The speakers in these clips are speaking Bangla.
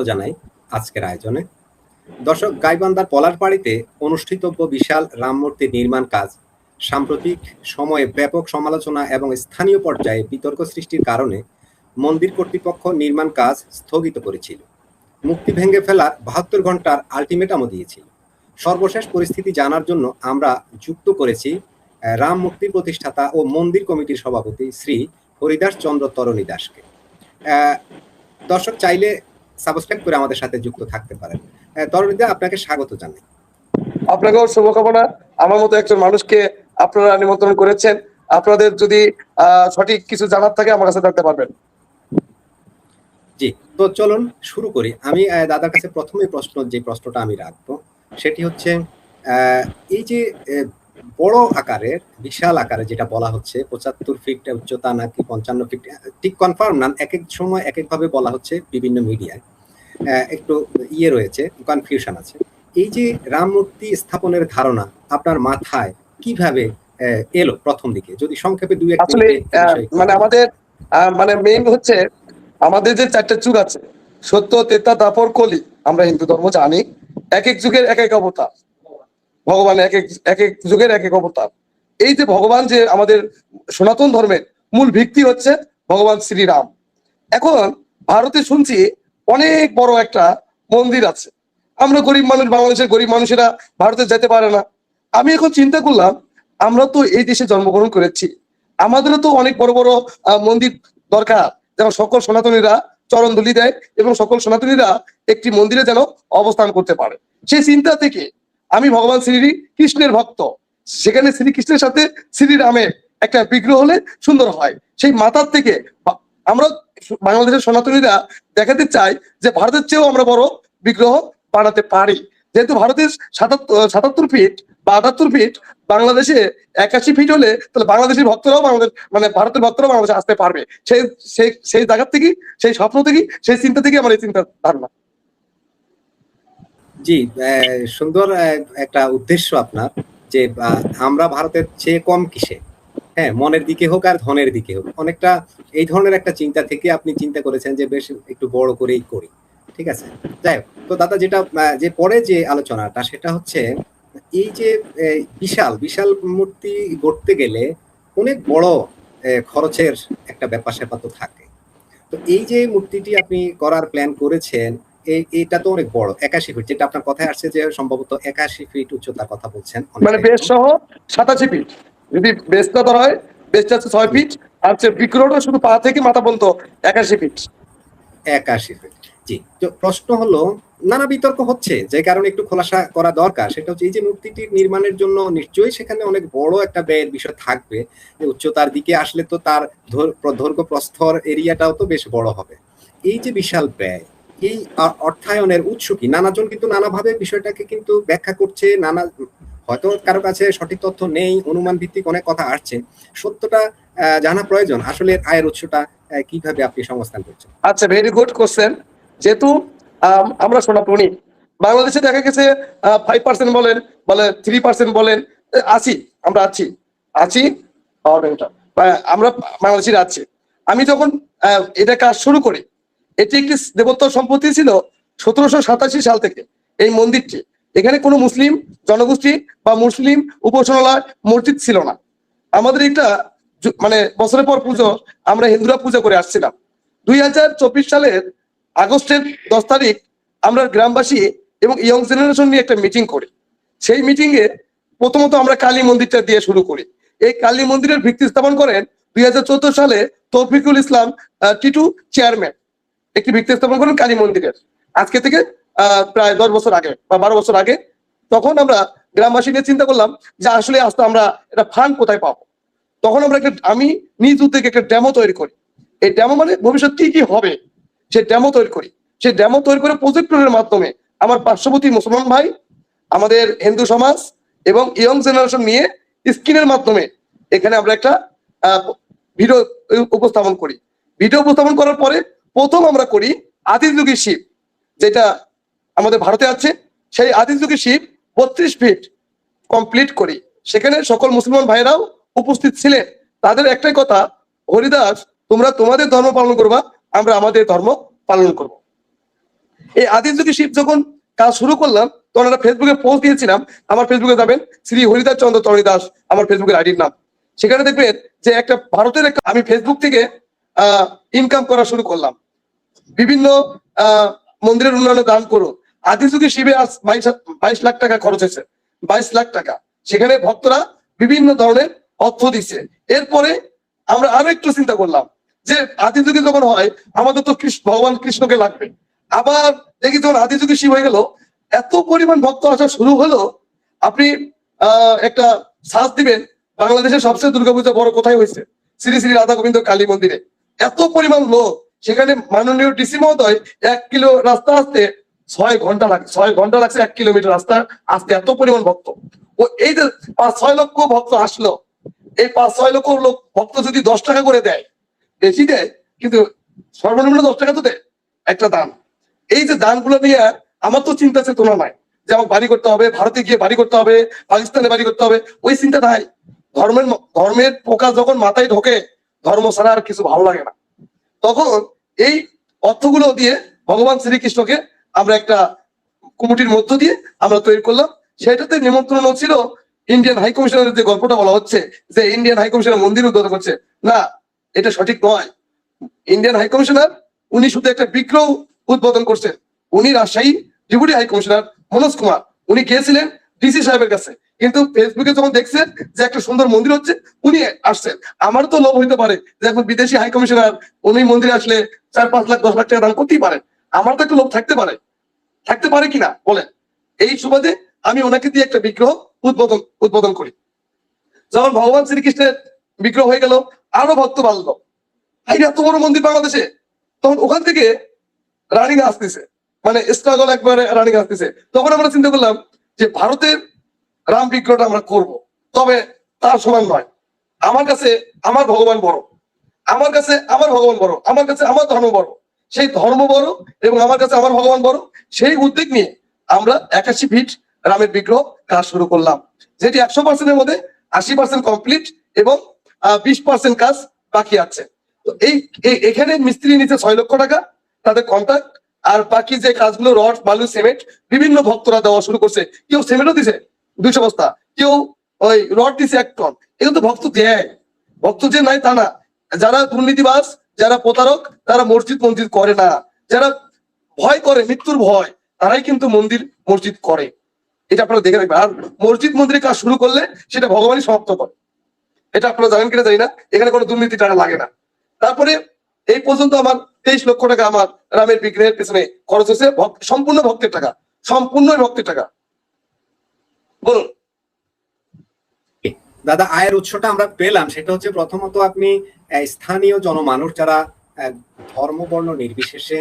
জানাই আজকের আয়োজনে। দর্শক, গাইবান্ধার পলাশবাড়ীতে অনুষ্ঠিতব্য বিশাল রাম মূর্তির নির্মাণ কাজ সাম্প্রতিক সময়ে ব্যাপক সমালোচনা এবং স্থানীয় পর্যায়ে বিতর্ক সৃষ্টির কারণে মন্দির কর্তৃপক্ষ নির্মাণ কাজ স্থগিত করেছিল। মূর্তি ভেঙে ফেলার ৭২ ঘন্টার আলটিমেটামও দিয়েছিল। সর্বশেষ পরিস্থিতি জানার জন্য আমরা যুক্ত করেছি রাম মূর্তির প্রতিষ্ঠাতা ও মন্দির কমিটির সভাপতি শ্রী হরিদাস চন্দ্র তরণী দাসকে। দর্শক চাইলে সাবস্ক্রাইব করে আমাদের সাথে যুক্ত থাকতে পারেন। তরণীদা, আপনাকে স্বাগত জানাই। আপনাকেও শুভকামনা। আমার মতো একজন মানুষকে আপনারা নিমন্ত্রণ করেছেন। আপনাদের যদি সঠিক কিছু জানার থাকে আমার কাছে জানতে পারবেন। জি, তো চলুন শুরু করি। আমি দাদার কাছে প্রথমে যে প্রশ্নটা আমি রাখবো সেটি হচ্ছে, এই যে বড় আকারের বিশাল আকারে যেটা বলা হচ্ছে ৭৫ ফিট উচ্চতা নাকি ৫৫ ফিট, ঠিক কনফার্ম না, এক এক সময় এক একভাবে বলা হচ্ছে বিভিন্ন মিডিয়ায়, একটু রয়েছে, কনফিউশন আছে। এই যে রাম মূর্তি স্থাপনের ধারণা আপনার মাথায় কিভাবে এলো প্রথম দিকে, যদি সংক্ষেপে দুই এক মিনিট। মানে আমাদের মেইন হচ্ছে আমাদের যে ৪টা যুগ আছে, সত্য, ত্রেতা, দ্বাপর, কলি। আমরা হিন্দু ধর্ম জানি এক এক যুগের এক এক অবতার, ভগবান এক এক যুগের এক এক অবতার। এই যে ভগবান, যে আমাদের সনাতন ধর্মের মূল ভিত্তি হচ্ছে ভগবান শ্রীরাম। এখন ভারতে শুনছি অনেক বড় একটা মন্দির আছে। আমরা গরিব মানুষ, বাংলাদেশের গরিব মানুষেরা ভারতে যেতে পারে না। আমি এখন চিন্তা করলাম, আমরা তো এই দেশে জন্মগ্রহণ করেছি, আমাদেরও তো অনেক বড় বড় মন্দির দরকার, যেন সকল সনাতনীরা চরণ ধুলি দেয় এবং সকল সনাতনীরা একটি মন্দিরে যেন অবস্থান করতে পারে। সেই চিন্তা থেকে আমি ভগবান শ্রী কৃষ্ণের ভক্ত, সেখানে শ্রীকৃষ্ণের সাথে শ্রীরামের একটা বিগ্রহ হলে সুন্দর হয়। সেই মাথার থেকে আমরা বাংলাদেশের সনাতনীরা দেখাতে চাই যে ভারতের চেয়েও আমরা বড় বিগ্রহ বানাতে পারি। যেহেতু ভারতের ৭৭ ফিট বা ৭৮ ফিট, বাংলাদেশে ৮১ ফিট হলে তাহলে বাংলাদেশের ভক্তরাও বাংলাদেশ, মানে ভারতের ভক্তরাও বাংলাদেশে আসতে পারবে। সেই জায়গা থেকে, সেই স্বপ্ন থেকে, সেই চিন্তা থেকে আমার এই চিন্তা ধারণা। জি, সুন্দর একটা উদ্দেশ্য আপনার, যে আমরা ভারতের চেয়ে কম কিসে, হ্যাঁ, মনের দিকে হোক আর ধনের দিকে হোক, অনেকটা এই ধরনের একটা চিন্তা থেকে আপনি চিন্তা করেছেন যে বেশ একটু বড় করেই করি। ঠিক আছে, যাই হোক। তো দাদা, যেটা যে পরে যে আলোচনাটা সেটা হচ্ছে, এই যে বিশাল বিশাল মূর্তি গড়তে গেলে অনেক বড় খরচের একটা ব্যাপার স্যাপার তো থাকে। তো এই যে মূর্তিটি আপনি করার প্ল্যান করেছেন, এটা তো অনেক বড়, ৮১ ফিট, যেটা আপনার কথায় আসছে যে সম্ভবত ৮১ ফিট উচ্চতার কথা বলছেন, মানে বেস সহ ৮৭ ফিট। যদি বেসটা ধরা হয়, বেসটা হচ্ছে ৬ ফিট, আর বিগ্রহটা শুধু পা থেকে মাথা পর্যন্ত ৮১ ফিট। ৮১ ফিট। জি, তো প্রশ্ন হলো, নানা বিতর্ক হচ্ছে, যে কারণে একটু খোলাসা করা দরকার। সেটা হচ্ছে, এই যে মূর্তিটি নির্মাণের জন্য নিশ্চয়ই সেখানে অনেক বড় একটা ব্যয়ের বিষয় থাকবে। উচ্চতার দিকে আসলে তো তার দৈর্ঘ্য প্রস্থর এরিয়াটাও তো বেশ বড় হবে। এই যে বিশাল ব্যয়, এই অর্থায়নের উৎস কি? নানাজন কিন্তু নানাভাবে বিষয়টাকে কিন্তু ব্যাখ্যা করছে, হয়তো কারো কাছে সঠিক তথ্য নেই, অনুমান ভিত্তিক অনেক কথা আসছে। সত্যটা জানা প্রয়োজন, আসলে আয়ের উৎসটা কিভাবে আপনি সংস্থান করছেন? আচ্ছা, ভেরি গুড কোশ্চেন। যেহেতু আমরা সনাতনী, বাংলাদেশে দেখা গেছে 5% বলেন, বলে 3% বলেন, আছি, আমরা আছি আছি আমরা বাংলাদেশিরা আছি। আমি যখন এটা কাজ শুরু করি, এটি একটি দেবোত্তর সম্পত্তি ছিল ১৭৮৭ সাল থেকে। এই মন্দিরটি, এখানে কোনো মুসলিম জনগোষ্ঠী বা মুসলিম উপাসনালয় মসজিদ ছিল না। আমাদের একটা মানে বছরের পর পুজো আমরা হিন্দুরা পূজা করে আসছিলাম। ২০২৪ সালের আগস্টের ১০ তারিখ আমরা গ্রামবাসী এবং ইয়ং জেনারেশন নিয়ে একটা মিটিং করি। সেই মিটিং এ প্রথমত আমরা কালী মন্দিরটা দিয়ে শুরু করি। এই কালী মন্দিরের ভিত্তি স্থাপন করেন ২০১৪ সালে তৌফিকুল ইসলাম টিটু চেয়ারম্যান, একটি ভিত্তি স্থাপন করেন কালী মন্দিরের। আজকে থেকে প্রায় ১০ বছর আগে বা ১২ বছর আগে। তখন আমরা গ্রামবাসী নিয়ে চিন্তা করলাম যে আসলে আস্তে আমরা এটা ফান্ড কোথায় পাবো। তখন আমরা আমি নিজ উদ্যোগে একটা ডেমো তৈরি করি। এই ডেমো মানে ভবিষ্যৎ কি কি হবে, সেই ডেমো তৈরি করি। সেই ডেমো তৈরি করে প্রজেক্টরের মাধ্যমে আমার পার্শ্ববর্তী মুসলমান ভাই, আমাদের হিন্দু সমাজ এবং ইয়ং জেনারেশন নিয়ে স্ক্রিনের মাধ্যমে এখানে আমরা একটা ভিডিও উপস্থাপন করি। ভিডিও উপস্থাপন করার পরে প্রথম আমরা করি আদি যুগের শিব, যেটা আমাদের ভারতে আছে। সেই আদি যুগের শিব ৩২ ফিট কমপ্লিট করি। সেখানে সকল মুসলমান ভাইরাও উপস্থিত ছিলেন। তাদের একটাই কথা, হরিদাস তোমরা তোমাদের ধর্ম পালন করবা, আমরা আমাদের ধর্ম পালন করব। এই আদি যুগে শিব যখন কাজ শুরু করলাম তখন একটা ফেসবুকে পোস্ট দিয়েছিলাম, আমার ফেসবুকে যাবেন শ্রী হরিদাস চন্দ্র তরণী দাস আমার ফেসবুকের আইডির নাম। সেখানে দেখবেন যে একটা ভারতের আমি ফেসবুক থেকে ইনকাম করা শুরু করলাম, বিভিন্ন মন্দিরের উন্নয়নে দান করুন। আদি যুগে শিবে আজ 22 লাখ টাকা খরচ হয়েছে, 22 লাখ টাকা। সেখানে ভক্তরা বিভিন্ন ধরনের অর্থ দিচ্ছে। এরপরে আমরা আরো একটু চিন্তা করলাম যে আদি যুগে যখন হয় আমাদের তো ভগবান কৃষ্ণকে লাগবে। আবার দেখি যখন আদি যুগে শিব হয়ে গেল, এত পরিমাণ ভক্ত আসা শুরু হলো, আপনি একটা সার্চ দিবেন বাংলাদেশের সবচেয়ে দুর্গাপূজা বড় কোথায় হয়েছে, শ্রী শ্রী রাধা গোবিন্দ কালী মন্দিরে। এত পরিমাণ লোক, সেখানে মাননীয় ডিসি মহোদয় 1 কিলো রাস্তা আসতে 6 ঘন্টা লাগে, 6 ঘন্টা লাগছে 1 কিলোমিটার রাস্তা আসতে, এত পরিমাণ ভক্ত। ও এই যে 5-6 লক্ষ ভক্ত আসলো, এই 5-6 লক্ষ লোক ভক্ত যদি 10 টাকা করে দেয়, বেশি দেয় কিন্তু সর্বনিম্ন 10 টাকা তো দেয় একটা দান। এই যে দানগুলো নিয়ে আমার তো চিন্তা চেতনা নাই যে আমার বাড়ি করতে হবে, ভারতে গিয়ে বাড়ি করতে হবে, পাকিস্তানে বাড়ি করতে হবে, ওই চিন্তা নাই। ধর্মের পোকা যখন মাথায় ঢোকে, ধর্ম ছাড়া আর কিছু ভালো লাগে না। তখন এই অর্থগুলো দিয়ে ভগবান শ্রীকৃষ্ণকে আমরা একটা কমিটির মধ্য দিয়ে আমরা তৈরি করলাম। সেটাতে নিমন্ত্রণ ছিল ইন্ডিয়ান হাই কমিশনারের যে গল্পটা বলা হচ্ছে যে ইন্ডিয়ান হাই কমিশনার মন্দির উদ্বোধন করছে, না, এটা সঠিক নয়। ইন্ডিয়ান হাই কমিশনার উনি শুধু একটা বিগ্রহ উদ্বোধন করছেন। উনি Rajshahi deputy high commissioner Manoj Kumar, উনি গিয়েছিলেন ডিসি সাহেবের কাছে, কিন্তু ফেসবুকে যখন দেখছেন যে একটা সুন্দর মন্দির হচ্ছে উনি আসছেন। আমার তো লোভ হইতে পারে যে এখন বিদেশি হাই কমিশনার উনি মন্দিরে আসলে 4-5 লাখ 10 লাখ টাকা দান করতেই পারে, আমার তো একটা লোভ থাকতে পারে কিনা বলেন। এই সুবাদে আমি ওনাকে দিয়ে একটা বিগ্রহ উদ্বোধন করি। যখন ভগবান শ্রীকৃষ্ণের বিগ্রহ হয়ে গেল, আরো ভক্ত বাড়লো, এই এত বড় মন্দির বাংলাদেশে। তখন ওখান থেকে রানিং আসতেছে, মানে স্ট্রাগল একবারে রানিং আসতেছে। তখন আমরা চিন্তা করলাম যে ভারতের রাম বিগ্রহটা আমরা করব, তবে তার সমান নয়। আমার কাছে আমার ভগবান বড়, আমার কাছে আমার ভগবান বড়, আমার কাছে আমার ধর্ম বড়, সেই ধর্ম বড় এবং আমার কাছে আমার ভগবান বড়। সেই উদ্যোগ নিয়ে আমরা 81 ফিট রামের বিগ্রহ কাজ শুরু করলাম, যেটি 100%-এর মধ্যে 80% কমপ্লিট এবং 20% কাজ বাকি আছে। তো এখানে মিস্ত্রি নিচে 6 লক্ষ টাকা তাদের কন্ট্রাক্ট, আর বাকি যে কাজগুলো রড বালু সিমেন্ট বিভিন্ন ভক্তরা দেওয়া শুরু করছে। কেউ সিমেন্টও দিছে 200 বস্তা, কেউ ওই রড দিছে 1 টন। এগুলো তো ভক্ত দেয়, ভক্ত যে নাই তা না। যারা দুর্নীতিবাজ, যারা প্রতারক, তারা মসজিদ করে না। যারা ভয় করে, মৃত্যুর ভয়, তারাই কিন্তু মসজিদ করে। এটা আপনারা দেখে রাখবেন। আর মসজিদ মন্দিরে কাজ শুরু করলে সেটা ভগবানই সমাপ্ত করে, এটা আপনারা জানেন কিনা জানি না। এখানে কোনো দুর্নীতি টাকা লাগে না। তারপরে এই পর্যন্ত আমার 23 লক্ষ টাকা আমার রামের বিগ্রহের পেছনে খরচ হয়েছে, সম্পূর্ণ ভক্তের টাকা, সম্পূর্ণ ভক্তের টাকা। বলুন দাদা, আয়ের উৎসটা আমরা পেলাম, সেটা হচ্ছে প্রথমত আপনি স্থানীয় জনমানুষ যারা ধর্ম বর্ণ নির্বিশেষে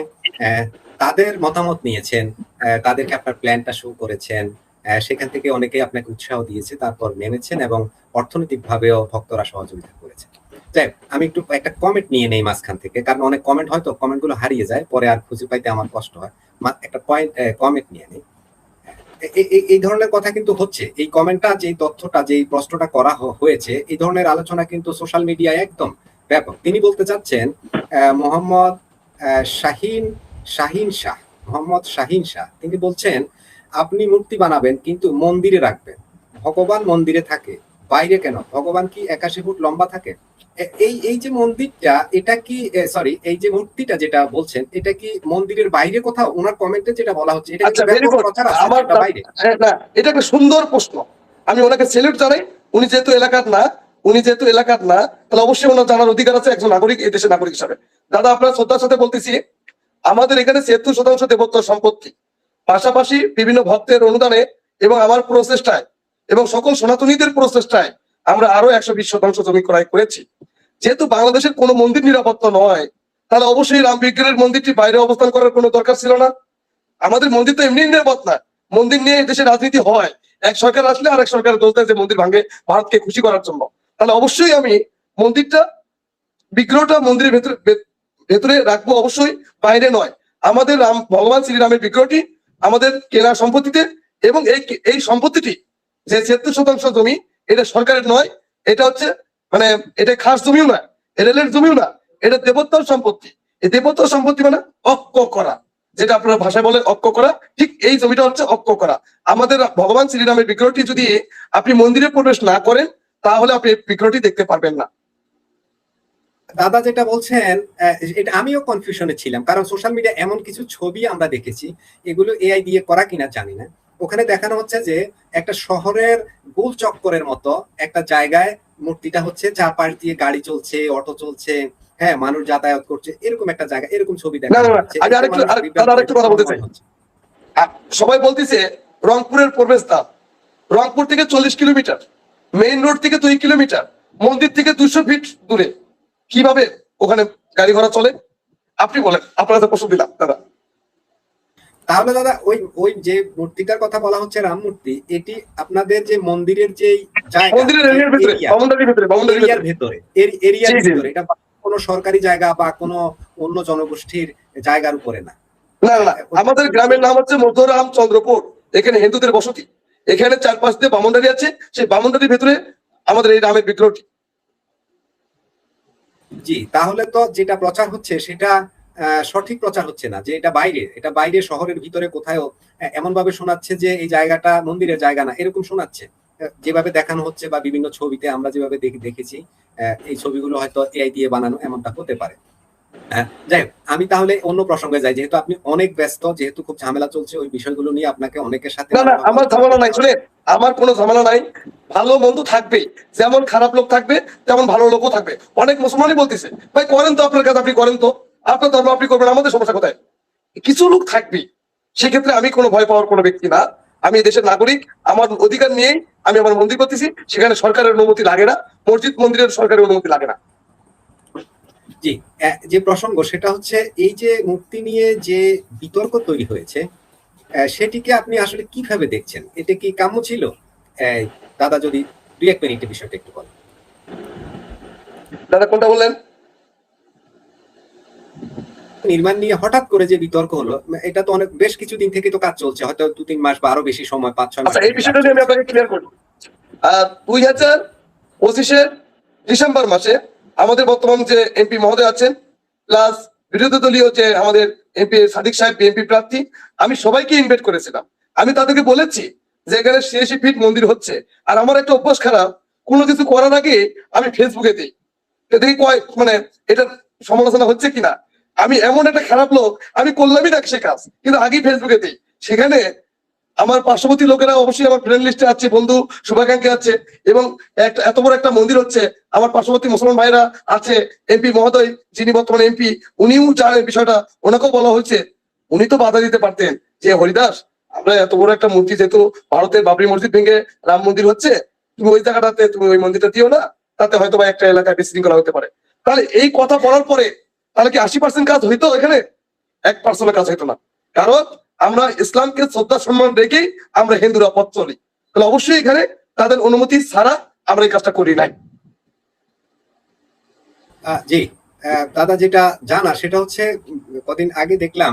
তাদের মতামত নিয়েছেন, তাদেরকে আপনার প্ল্যানটা শো করেছেন, সেখান থেকে অনেকেই আপনাকে উৎসাহ দিয়েছে, তারপর মেনেছেন এবং অর্থনৈতিক ভাবেও ভক্তরা সহযোগিতা করেছে। যাই, আমি একটু একটা কমেন্ট নিয়ে নেই মাঝখান থেকে, কারণ অনেক কমেন্ট হয়তো কমেন্টগুলো হারিয়ে যায়, পরে আর খুঁজে পাইতে আমার কষ্ট হয়। একটা কমেন্ট নিয়ে নেই। এই ধরনের কথা কিন্তু হচ্ছে, এই কমেন্টটা, যে তথ্যটা, যে প্রশ্নটা করা হয়েছে, এই ধরনের আলোচনা কিন্তু সোশ্যাল মিডিয়ায় একদম ব্যাপক। তিনি বলতে চাচ্ছেন মোহাম্মদ শাহিন শাহ, তিনি বলছেন আপনি মূর্তি বানাবেন কিন্তু মন্দিরে রাখবেন, ভগবান মন্দিরে থাকে, বাইরে কেন? ভগবান কি 81 ফুট লম্বা থাকে? এই যে মন্দিরটা, এটা কি সরি, এই যে মূর্তিটা যেটা বলছেন, এটা কি মন্দিরের বাইরে কোথাও? ওনার কমেন্টে যেটা বলা হচ্ছে, এটা কি ব্যাপক প্রচার আছে এটা বাইরে? না, এটা একটা সুন্দর প্রশ্ন, আমি ওনাকে স্যালুট জানাই। উনি যেহেতু এলাকার না, তাহলে অবশ্যই ওনার জানার অধিকার আছে একজন নাগরিক, এই দেশের নাগরিক হিসাবে। দাদা, আপনার শ্রদ্ধার সাথে বলতেছি, আমাদের এখানে 76% দেবত্ব সম্পত্তি, পাশাপাশি বিভিন্ন ভক্তের অনুদানে এবং আমার প্রচেষ্টায় এবং সকল সনাতনীদের প্রচেষ্টায় আমরা আরো 120% জমি ক্রয় করেছি। যেহেতু বাংলাদেশের কোনো মন্দির নিরাপত্তা নয়, তাহলে অবশ্যই রাম বিগ্রহের মন্দিরটি বাইরে অবস্থান করার কোনো দরকার ছিল না। আমাদের মন্দির তো এমনি নিরাপদ না, মন্দির নিয়ে দেশে রাজনীতি হয়, এক সরকার আসলে আর এক সরকারের দোষ দেয় যে মন্দির ভাঙে ভারতকে খুশি করার জন্য। তাহলে অবশ্যই আমি বিগ্রহটা মন্দিরের ভেতরে রাখবো, অবশ্যই বাইরে নয়। আমাদের ভগবান শ্রীরামের বিগ্রহটি আমাদের কেনা সম্পত্তিতে, এবং এই সম্পত্তিটি যে 76% জমি, এটা সরকারের নয়, এটা হচ্ছে মানে এটা খাস জমিও না, রেলের জমিও না, এটা দেবত্বর সম্পত্তি। এই দেবত্বর সম্পত্তি মানে অক্ষ করা, যেটা আপনার ভাষায় বলে অক্ষ করা, ঠিক এই জমিটা হচ্ছে অক্ষ করা। আমাদের ভগবান শ্রীরামের বিগ্রহটি যদি আপনি মন্দিরে প্রবেশ না করেন তাহলে আপনি এই বিগ্রহটি দেখতে পারবেন না। দাদা যেটা বলছেন, এটা আমিও কনফিউশনে ছিলাম, কারণ সোশ্যাল মিডিয়া এমন কিছু ছবি আমরা দেখেছি, এগুলো এআই দিয়ে করা কিনা জানি না। ওখানে দেখানো হচ্ছে যে একটা শহরের গোল চক্করের মতো একটা জায়গায় মূর্তিটা হচ্ছে, চারপাশ দিয়ে গাড়ি চলছে, অটো চলছে, হ্যাঁ, মানুষ যাতায়াত করছে, এরকম একটা জায়গা, এরকম ছবি না দেখানো না না, হচ্ছে। আমি এতে আরেকটু মানুষ বিভ্রান্ত আরেকটু কথা বলতে চাই। হচ্ছে। সবাই বলতেছে রংপুরের প্রবেশদ্বার, রংপুর থেকে 40 কিলোমিটার, মেইন রোড থেকে 2 কিলোমিটার, মন্দির থেকে 200 ফিট দূরে, কিভাবে ওখানে গাড়ি ঘোড়া চলে? আপনি বলেন, আপনার কাছে প্রশ্ন দিলাম দাদা। তাহলে দাদা ওই ওই যে মূর্তিটার কথা বলা হচ্ছে রাম মূর্তি, এটি আপনাদের যে মন্দিরের যে জায়গা, মন্দিরের যে এরিয়ার ভিতরে, এরিয়া, বাউন্ডারির ভিতরে, বাউন্ডারির এরিয়ার ভিতরে। ভেতরে, এরিয়ার জি জি। ভিতরে, এটা কোনো সরকারি জায়গা বা কোনো অন্য জনগোষ্ঠীর জায়গার উপরে না। না না, আমাদের গ্রামের নাম হচ্ছে মধ্যরাম চন্দ্রপুর, এখানে হিন্দুদের বসতি, এখানে চারপাশ দিয়ে বাউন্ডারি আছে, সেই বাউন্ডারির ভিতরে আমাদের এই রামের বিগ্রহটি। জি, তাহলে তো যেটা প্রচার হচ্ছে সেটা সঠিক প্রচার হচ্ছে না, যে এটা বাইরে, এটা বাইরে শহরের ভিতরে কোথাও এমন ভাবে শোনাচ্ছে যে এই জায়গাটা মন্দিরের জায়গা না, এরকম শোনাচ্ছে। যেভাবে দেখানো হচ্ছে বা বিভিন্ন ছবিতে আমরা যেভাবে দেখেছি, এই ছবিগুলো হয়তো এআই দিয়ে বানানো, এমনটা হতে পারে। যাই হোক, আমি তাহলে অন্য প্রসঙ্গে যাই, যেহেতু আপনি অনেক ব্যস্ত, যেহেতু খুব ঝামেলা চলছে ওই বিষয়গুলো নিয়ে, আপনাকে অনেকের সাথে না না, আমার ঝামেলা নাই, শুনে, আমার কোনো ঝামেলা নাই। ভালো মন্দ থাকবে, যেমন খারাপ লোক থাকবে তেমন ভালো লোকও থাকবে। অনেক মুসলমানই বলতেছে ভাই করেন তো, আপনার কাজ আপনি করেন তো, আপনার ধর্ম আপনি করবেন, আমাদের সমস্যা কোথায়? কিছু লোক থাকবে, সেক্ষেত্রে আমি কোনো ভয় পাওয়ার কোনো ব্যক্তি না। আমি দেশের নাগরিক, আমার অধিকার নিয়েই আমি আমার মন্দির করতেছি, সেখানে সরকারের অনুমতি লাগে না, মসজিদ মন্দিরের সরকারের অনুমতি লাগে না। জি, যে প্রসঙ্গ সেটা হচ্ছে এই যে মূর্তি নিয়ে যে বিতর্ক তৈরি হয়েছে, সেটিকে আপনি আসলে কিভাবে দেখছেন? এটা কি কাম্য ছিল? দাদা যদি 2-1 মিনিটে বিষয়টা একটু বলেন। দাদা কোনটা বললেন? নির্মাণ নিয়ে হঠাৎ করে যে বিতর্ক হলো, এটা তো অনেক বেশ কিছুদিন থেকে তো কাজ চলছে, হয়তো 2-3 মাস বা আরো বেশি সময়, 5-6 মাস আচ্ছা, এই থেকে কাজ বিষয়টা নিয়ে আমি চলছে। আপনাকে ক্লিয়ার করি। 2025-এর ডিসেম্বর মাসে আমাদের বর্তমান যে এমপি মহোদয় আছেন, প্লাস বিরোধী দলীয় যে আমাদের এমপি সাদিক সাহেব, বিএনপি প্রার্থী, আমি সবাইকে ইনভাইট করেছিলাম। আমি তাদেরকে বলেছি যে এখানে 86 ফিট মন্দির হচ্ছে, আর আমার একটা অভ্যাস খারাপ, কোনো কিছু করার আগে আমি ফেসবুকে দিই, দেখি কয় মানে এটা সমালোচনা হচ্ছে কিনা। আমি এমন একটা খারাপ লোক, আমি করলামই না সে কাজ, কিন্তু আগেই ফেসবুকে দিই। সেখানে আমার পার্শ্ববর্তী লোকেরা অবশ্যই আমার ফ্রেন্ড লিস্টে আছে, বন্ধু শুভাকাঙ্ক্ষী আছে, এবং একটা এত বড় একটা মন্দির হচ্ছে, আমার পার্শ্ববর্তী মুসলমান ভাইরা আছে, এমপি মহোদয় যিনি বর্তমানে এমপি, উনিও জানেন বিষয়টা, ওনাকেও বলা হয়েছে। উনি তো বাধা দিতে পারতেন যে হরিদাস, আমরা এত বড় একটা মূর্তি, যেহেতু ভারতের বাবরি মসজিদ ভেঙে রাম মন্দির হচ্ছে, তুমি ওই জায়গাটাতে তুমি ওই মন্দিরটা দিও না, তাতে হয়তো বা একটা এলাকায় বিশৃঙ্খলা হতে পারে। তাহলে এই কথা বলার পরে তাহলে কি 80% কাজ হইতো? এখানে 1% কাজ হইতো না, কারণ আমরা ইসলামকে শ্রদ্ধা সম্মান রেখেই আমরা হিন্দুরা পথ চলি। তাহলে অবশ্যই এখানে তাদের অনুমতি ছাড়া আমরা এই কাজটা করি নাই। জি, দাদা যেটা জানা সেটা হচ্ছে, কদিন আগে দেখলাম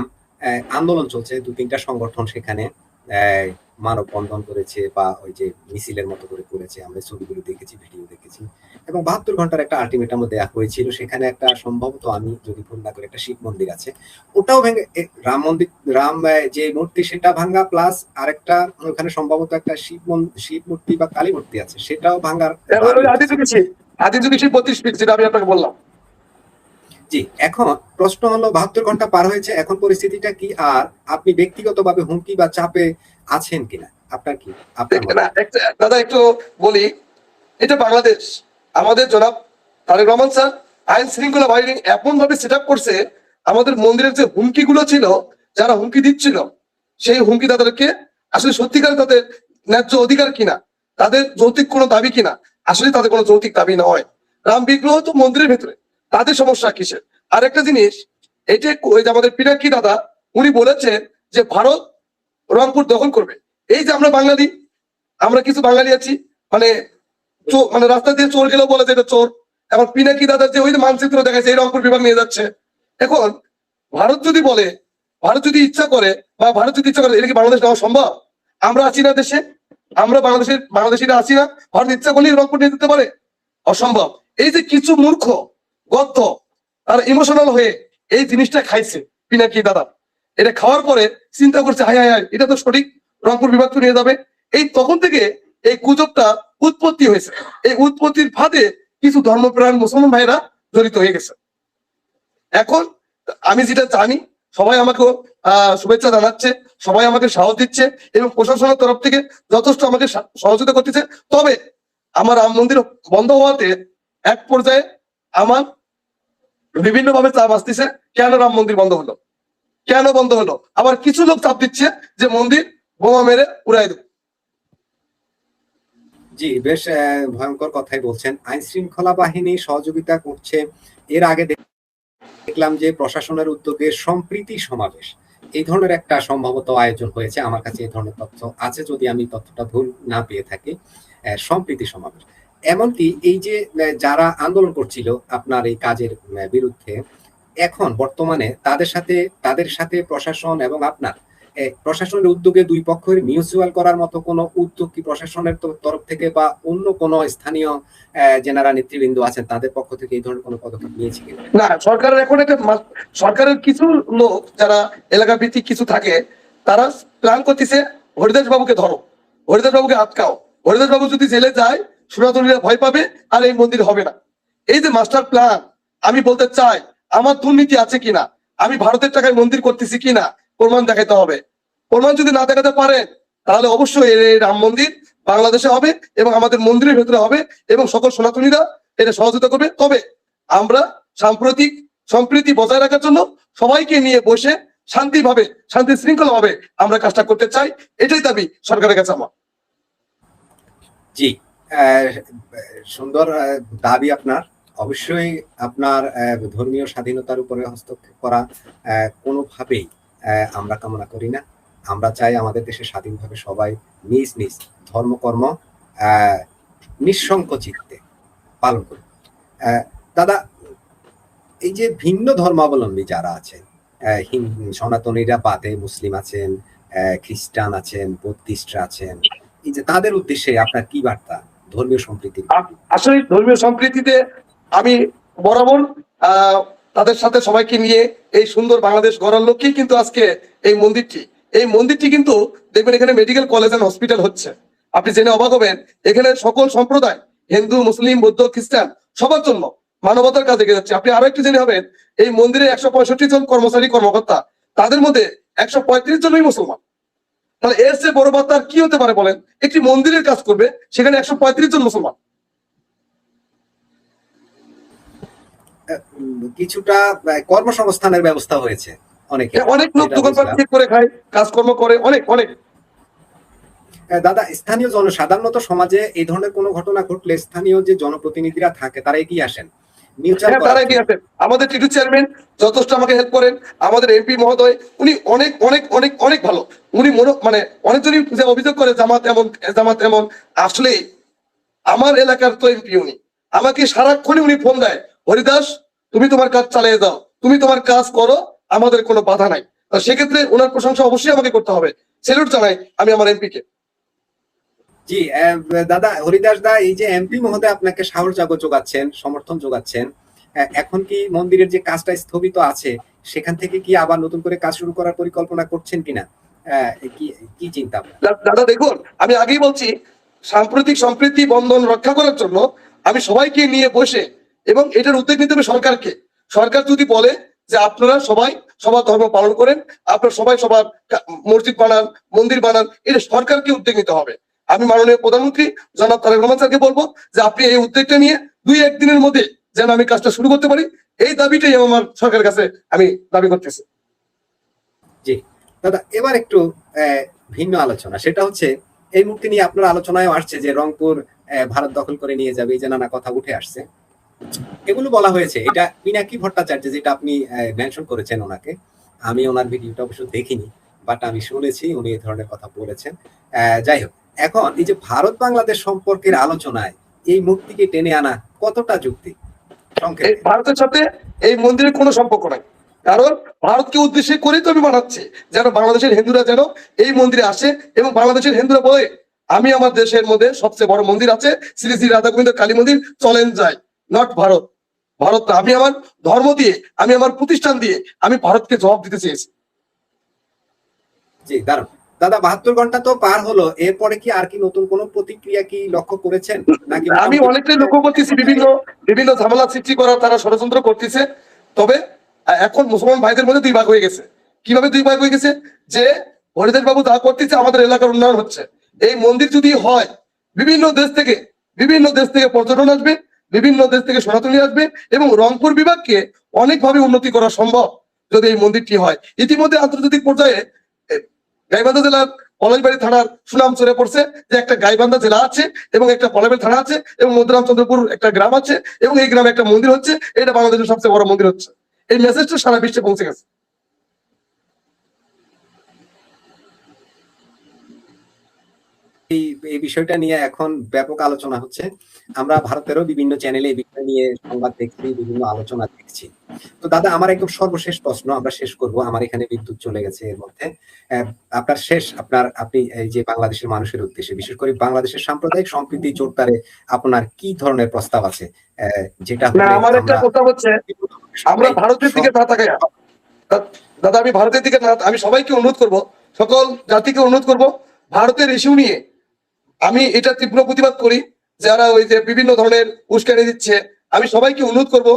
আন্দোলন চলছে, 2-3টা সংগঠন সেখানে মানববন্ধন করেছে বা ওই যে মিছিলের মতো করে করেছে, আমরা ছবিগুলো দেখেছি, ভিডিও দেখেছি, এবং 72 ঘন্টার একটা আলটিমেটাম দেওয়া হয়েছিল। সেখানে একটা সম্ভবত, আমি যদি ভুল না করি, একটা শিব মন্দির আছে, ওটাও ভেঙে, রাম মন্দির, রাম যে মূর্তি সেটা ভাঙা, প্লাস আরেকটা ওখানে সম্ভবত একটা শিব মূর্তি বা কালী মূর্তি আছে, সেটাও ভাঙার দাবি আদি উঠেছে। যুগী শিব, আদি যুগী শিব 32 ফিট, যেটা আমি আপনাকে বললাম। জি, এখন প্রশ্ন হলো 72 ঘন্টা পার হয়েছে, এখন পরিস্থিতিটা কি? আর আপনি ব্যক্তিগতভাবে হুমকি বা চাপে আছেন কিনা? আপনার কি, আপনার না, দাদা একটু বলি, এটা বাংলাদেশ, আমাদের জনাব তারেক রহমান স্যার আইন শৃঙ্খলা বাহিনী এমন ভাবে সেট আপ করছে, আমাদের মন্দিরের যে হুমকি গুলো ছিল, যারা হুমকি দিচ্ছিল, সেই হুমকি তাদেরকে আসলে সত্যিকার তাদের ন্যায্য অধিকার কিনা, তাদের যৌক্তিক কোনো দাবি কিনা, আসলে তাদের কোনো যৌক্তিক দাবি নয়। রাম বিগ্রহ তো মন্দিরের ভেতরে, তাদের সমস্যা কিসের? আর একটা জিনিস, এটা ওই যে আমাদের পিনাকি দাদা, উনি বলেছেন যে ভারত রংপুর দখল করবে। এই যে আমরা বাঙালি, আমরা কিছু বাঙালি আছি, মানে মানে রাস্তা দিয়ে চোর গেলেও বলে যে এটা চোর। এখন পিনাকি দাদার যে ওই যে মানচিত্র দেখাচ্ছে, এই রংপুর বিভাগ নিয়ে যাচ্ছে। এখন ভারত যদি বলে, ভারত যদি ইচ্ছা করে, বা ভারত যদি ইচ্ছা করে, এটা কি বাংলাদেশ নেওয়া সম্ভব? আমরা আছি না দেশে, আমরা বাংলাদেশিরা আছি না, ভারত ইচ্ছা করলেই রংপুর নিয়ে যেতে পারে? অসম্ভব। এই যে কিছু মূর্খ গদ্দ, তারা ইমোশনাল হয়ে এই জিনিসটা খাইছে পিনাকি দাদা, এটা খাওয়ার পরে চিন্তা করছে হায় হায় হায়, এটা তো সঠিক, রংপুর বিভাগ তো নিয়ে যাবে। এই তখন থেকে এই গুজবটা উৎপত্তি হয়েছে। এই উৎপত্তির ফাঁদে কিছু ধর্মপ্রাণ মুসলমান ভাইরা জড়িত হয়ে গেছে। এখন আমি যেটা জানি, সবাই আমাকে শুভেচ্ছা জানাচ্ছে, সবাই আমাকে সাহস দিচ্ছে এবং প্রশাসনের তরফ থেকে যথেষ্ট আমাকে সহযোগিতা করতেছে। তবে আমার রাম মন্দির বন্ধ হওয়াতে এক পর্যায়ে আমার বিভিন্ন ভাবে চাপ আসতেছে, কেন রাম মন্দির বন্ধ হলো, কেন বন্ধ হলো। আবার কিছু লোক চাপ দিচ্ছে যে মন্দির বোমা মেরে উড়াই দেবে। জি, বেশ ভয়ঙ্কর কথাই বলছেন। আইন শৃঙ্খলা বাহিনী সহযোগিতা করছে। এর আগে দেখলাম যে প্রশাসনের উদ্যোগে সম্প্রীতি সমাবেশ, এই ধরনের একটা সম্ভবত আয়োজন হয়েছে। আমার কাছে এই ধরনের তথ্য আছে, যদি আমি তথ্যটা ভুল না পেয়ে থাকি। সম্প্রীতি সমাবেশ, এমনকি এই যে যারা আন্দোলন করছিল আপনার এই কাজের বিরুদ্ধে, এখন বর্তমানে তাদের সাথে প্রশাসন এবং আপনার প্রশাসনের উদ্যোগে দুই পক্ষের মিউচুয়াল করার মতো কোনো উদ্যোগ কি প্রশাসনের তরফ থেকে বা অন্য কোনো স্থানীয় যেনারা নেতৃবৃন্দ আছেন তাদের পক্ষ থেকে এই ধরনের কোনো পদক্ষেপ নিয়েছে কিনা? না, সরকারের এখন একটা সরকারের কিছু লোক যারা এলাকা ভিত্তিক কিছু থাকে, তারা প্ল্যান করতেছে হরিদাস বাবুকে ধরো, হরিদাস বাবুকে আটকাও, হরিদাস বাবু যদি জেলে যায় সনাতনীরা ভয় পাবে আর এই মন্দির হবে না। এই যে মাস্টার প্ল্যান, আমি বলতে চাই আমার দুর্নীতি আছে কিনা, আমি ভারতের টাকায় মন্দির করতেছি কিনা প্রমাণ দেখাতে হবে। প্রমাণ যদি না দেখাতে পারেন তাহলে অবশ্যই এই রাম মন্দির বাংলাদেশে হবে এবং আমাদের মন্দিরের ভেতরে হবে এবং সকল সনাতনীরা এটা সহযোগিতা করবে। তবে আমরা সাম্প্রতিক সম্প্রীতি বজায় রাখার জন্য সবাইকে নিয়ে বসে শান্তিভাবে, শান্তি শৃঙ্খলা ভাবে আমরা কাজটা করতে চাই, এটাই দাবি সরকারের কাছে আমার। জি, সুন্দর দাবি আপনার। অবশ্যই আপনার ধর্মীয় স্বাধীনতার উপরে হস্তক্ষেপ করা কোনোভাবেই আমরা কামনা করি না। আমরা চাই আমাদের দেশে স্বাধীনভাবে সবাই নিজ নিজ ধর্মকর্ম নিঃসংক চিত্তে পালন করুন। দাদা, এই যে ভিন্ন ধর্মাবলম্বী যারা আছেন, সনাতনীরা বাদে মুসলিম আছেন, খ্রিস্টান আছেন, বৌদ্ধিস্টরা আছেন, এই যে তাদের উদ্দেশ্যে আপনার কি বার্তা ধর্মীয় সম্প্রীতির? আসলে ধর্মীয় সম্প্রীতিতে আমি বরাবর তাদের সাথে সবাইকে নিয়ে এই সুন্দর বাংলাদেশ গড়ার লক্ষ্যেই কিন্তু আজকে এই মন্দিরটি কিন্তু দেখবেন এখানে মেডিকেল কলেজ এন্ড হসপিটাল হচ্ছে। আপনি জেনে অবাক হবেন, এখানে সকল সম্প্রদায়, হিন্দু, মুসলিম, বৌদ্ধ, খ্রিস্টান, সবার জন্য মানবতার কাজে এগিয়ে যাচ্ছে। আপনি আরো একটু জেনে হবেন, এই মন্দিরে 165 জন কর্মচারী কর্মকর্তা, তাদের মধ্যে 135 জনই মুসলমান। তাহলে এর চেয়ে বড় বার্তা কি হতে পারে বলেন? একটি মন্দিরের কাজ করবে, সেখানে 135 জন মুসলমান। কিছুটা কর্মসংস্থানের ব্যবস্থা হয়েছে অনেকে, অনেক লোক দোকানপাট ঠিক করে খায়, কাজকর্ম করে, অনেক অনেক। দাদা, স্থানীয় সাধারণত সমাজে এই ধরনের কোনো ঘটনা ঘটলে স্থানীয় যে জনপ্রতিনিধিরা থাকে তারা এগিয়ে আসেন, তারা এগিয়ে আসেন। আমাদের টিটু চেয়ারম্যান যথেষ্ট আমাকে হেল্প করেন, আমাদের এমপি মহোদয় উনি অনেক অনেক অনেক অনেক ভালো। উনি মানে অনেকজনই যে অভিযোগ করে জামাত এমন জামাত এমন, আসলে আমার এলাকার তো এমপি উনি, আমাকে সারাক্ষণই উনি ফোন দেয়, হরিদাস তুমি তোমার কাজ চালিয়ে যাও, তুমি তোমার কাজ করো, আমাদের কোনো বাধা নাই। সেক্ষেত্রে ওনার প্রশংসা অবশ্যই আমাকে করতে হবে। স্যালুট জানাই আমি আমার এমপি কে। জি দাদা, হরিদাস দা, এই যে এমপি মহোদয় আপনাকে সাহস যোগাচ্ছেন, সমর্থন যোগাচ্ছেন, এখন কি মন্দিরের যে কাজটা স্থগিত আছে সেখান থেকে কি আবার নতুন করে কাজ শুরু করার পরিকল্পনা করছেন কিনা, কি চিন্তা? দাদা দেখুন, আমি আগেই বলছি, সাম্প্রতিক সম্প্রীতি বন্ধন রক্ষা করার জন্য আমি সবাইকে নিয়ে বসে, এবং এটার উদ্যোগ নিতে হবে সরকারকে। সরকার যদি বলে যে আপনারা সবাই সবার ধর্ম পালন করেন, আপনারা সবাই সবার মসজিদ বানান, মন্দির বানান, এটা সরকারকে উদ্যোগ নিতে হবে। আমি মাননীয় প্রধানমন্ত্রী জনাব তারেক রহমান স্যারকে বলবো যে আপনি এই উদ্যোগটা নিয়ে 2-1 দিনের মধ্যে যেন আমি কাজটা শুরু করতে পারি, এই দাবিটাই আমার সরকারের কাছে আমি দাবি করতেছি। জি দাদা, এবার একটু ভিন্ন আলোচনা, সেটা হচ্ছে এই মুহূর্তে নিয়ে আপনার আলোচনায় আসছে যে রংপুর ভারত দখল করে নিয়ে যাবে, এই যে নানা কথা উঠে আসছে, এগুলো বলা হয়েছে। এটা পিনাকি ভট্টাচার্য, যেটা আপনি মেনশন করেছেন ওনাকে, আমি ওনার ভিডিওটা অবশ্য দেখিনি, বাট আমি শুনেছি উনি এই ধরনের কথা বলেছেন। যাই হোক, এখন এই যে ভারত বাংলাদেশ সম্পর্কের আলোচনায় এই মূর্তিকে টেনে আনা কতটা যুক্তি? ভারতের সাথে এই মন্দিরের কোনো সম্পর্ক নাই, কারণ ভারতকে উদ্দেশ্য করেই তো আমি বানাচ্ছি যেন বাংলাদেশের হিন্দুরা যেন এই মন্দিরে আসে এবং বাংলাদেশের হিন্দুরা বলে আমি আমার দেশের মধ্যে সবচেয়ে বড় মন্দির আছে শ্রী শ্রী রাধা গোবিন্দ কালী মন্দির, চলেন যাই। নট ভারত, ভারত আমি আমার ধর্ম দিয়ে, আমি আমার প্রতিষ্ঠান দিয়ে আমি ভারতকে জবাব দিতে চেয়েছি। জি, দারুণ। দাদা ৭২ ঘন্টা তো পার হলো। এরপরে কি আর কি নতুন কোনো প্রতিক্রিয়া কি লক্ষ্য করেছেন? নাকি আমি মোটামুটি অনেকটাই লক্ষ্য করতেছি বিভিন্ন বিভিন্ন ঝামেলা সৃষ্টি করার তারা ষড়যন্ত্র করতেছে। তবে এখন মুসলমান ভাইদের মধ্যে দুই ভাগ হয়ে গেছে। কিভাবে দুই ভাগ হয়ে গেছে? যে হরিদাস বাবু যা করতেছে আমাদের এলাকার উন্নয়ন হচ্ছে। এই মন্দির যদি হয়, বিভিন্ন দেশ থেকে বিভিন্ন দেশ থেকে পর্যটন আসবে, বিভিন্ন দেশ থেকে সনাতনী আসবে এবং রংপুর বিভাগকে অনেকভাবে উন্নতি করা সম্ভব যদি এই মন্দিরটি হয়। ইতিমধ্যে আন্তর্জাতিক পর্যায়ে এ, গাইবান্ধা জেলার পলাশবাড়ি থানার সুনাম চড়ে পড়ছে যে একটা গাইবান্ধা জেলা আছে এবং একটা পলাশবাড়ি থানা আছে এবং মধ্যরামচন্দ্রপুর একটা গ্রাম আছে এবং এই গ্রামে একটা মন্দির হচ্ছে, এটা বাংলাদেশের সবচেয়ে বড় মন্দির হচ্ছে। এই মেসেজটা সারা বিশ্বে পৌঁছে গেছে। এই এই বিষয়টা নিয়ে এখন ব্যাপক আলোচনা হচ্ছে। আমরা ভারতেরও বিভিন্ন চ্যানেলে এই বিষয় নিয়ে সংবাদ দেখছি, বিভিন্ন আলোচনা দেখছি। তো দাদা আমার একদম সর্বশেষ প্রশ্ন আমরা শেষ করব। আমার এখানে বিদ্যুৎ চলে গেছে এর মধ্যে। আপনার শেষ আপনি এই যে বাংলাদেশের মানুষের উদ্দেশ্যে বিশেষ করে বাংলাদেশের সাম্প্রদায়িক সম্প্রীতি জোরদারে আপনার কি ধরনের প্রস্তাব আছে? যেটা না, হলে আমার একটা আমরা কথা হচ্ছে আমরা ভারতের দিকে না তাকাইয়া, দাদা আমি ভারতের দিকে না, আমি সবাইকে অনুরোধ করব, সকল জাতিকে অনুরোধ করব, ভারতের ইস্যু নিয়ে আমি এটা তীব্র প্রতিবাদ করি। যারা ওই যে বিভিন্ন ধরনের উস্কানি দিচ্ছে, আমি সবাইকে অনুরোধ করব,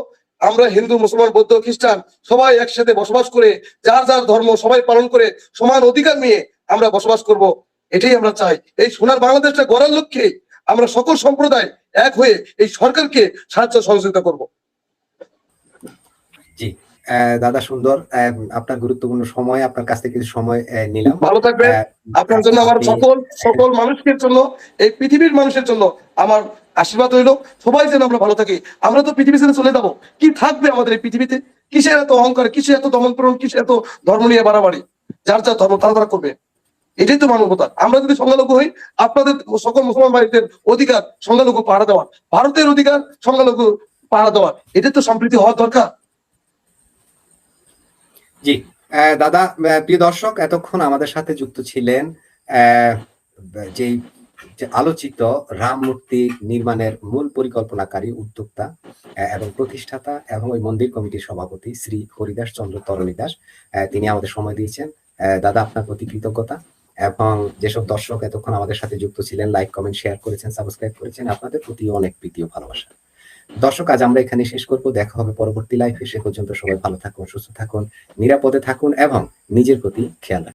আমরা হিন্দু মুসলমান বৌদ্ধ খ্রিস্টান সবাই একসাথে বসবাস করে যার যার ধর্ম সবাই পালন করে সমান অধিকার নিয়ে আমরা বসবাস করব, এটাই আমরা চাই। এই সোনার বাংলাদেশটা গড়ার লক্ষ্যে আমরা সকল সম্প্রদায় এক হয়ে এই সরকারকে সাহায্য সহযোগিতা করব। জি, দাদা সুন্দর। আপনার গুরুত্বপূর্ণ সময় আপনার কাছ থেকে কিছু সময় নিলাম। ভালো থাকবেন। আহ, আপনার জন্য আমার আপনি সকল সকল মানুষের জন্য, এই পৃথিবীর মানুষের জন্য আমার আশীর্বাদ রইল। সবাই যেন আমরা ভালো থাকি। আমরা তো পৃথিবী ছেড়ে চলে যাবো, কি থাকবে আমাদের এই পৃথিবীতে? কিসের এত অহংকার, কিসের এত দমনপীড়ন, কিসের এত ধর্ম নিয়ে বাড়াবাড়ি? যার যার ধর্ম তারা তারা করবে, এটাই তো মানবতা। আমরা যদি সংখ্যালঘু হই, আপনাদের সকল মুসলমান ভাইদের অধিকার সংখ্যালঘু পাহারা দেওয়ার, ভারতের অধিকার সংখ্যালঘু পাহারা দেওয়ার, এটাই তো সম্প্রীতি হওয়ার দরকার। জি, দাদা, প্রিয় দর্শক এতক্ষণ আমাদের সাথে যুক্ত ছিলেন আহ, যেই যে আলোচিত রাম মূর্তি নির্মাণের মূল পরিকল্পনাকারী উদ্যোক্তা এবং প্রতিষ্ঠাতা এবং ওই মন্দির কমিটির সভাপতি শ্রী হরিদাস চন্দ্র তরণী দাস। তিনি আমাদের সময় দিয়েছেন। দাদা আপনার প্রতি কৃতজ্ঞতা। এবং যেসব দর্শক এতক্ষণ আমাদের সাথে যুক্ত ছিলেন, লাইক কমেন্ট শেয়ার করেছেন, সাবস্ক্রাইব করেছেন, আপনাদের প্রতি অনেক প্রীতি ও ভালোবাসা। দর্শক আজ আমরা এখানে শেষ করব। দেখা হবে পরবর্তী লাইফে। সে পর্যন্ত সবাই ভালো থাকুন, সুস্থ থাকুন, নিরাপদে থাকুন এবং নিজের প্রতি খেয়াল রাখুন।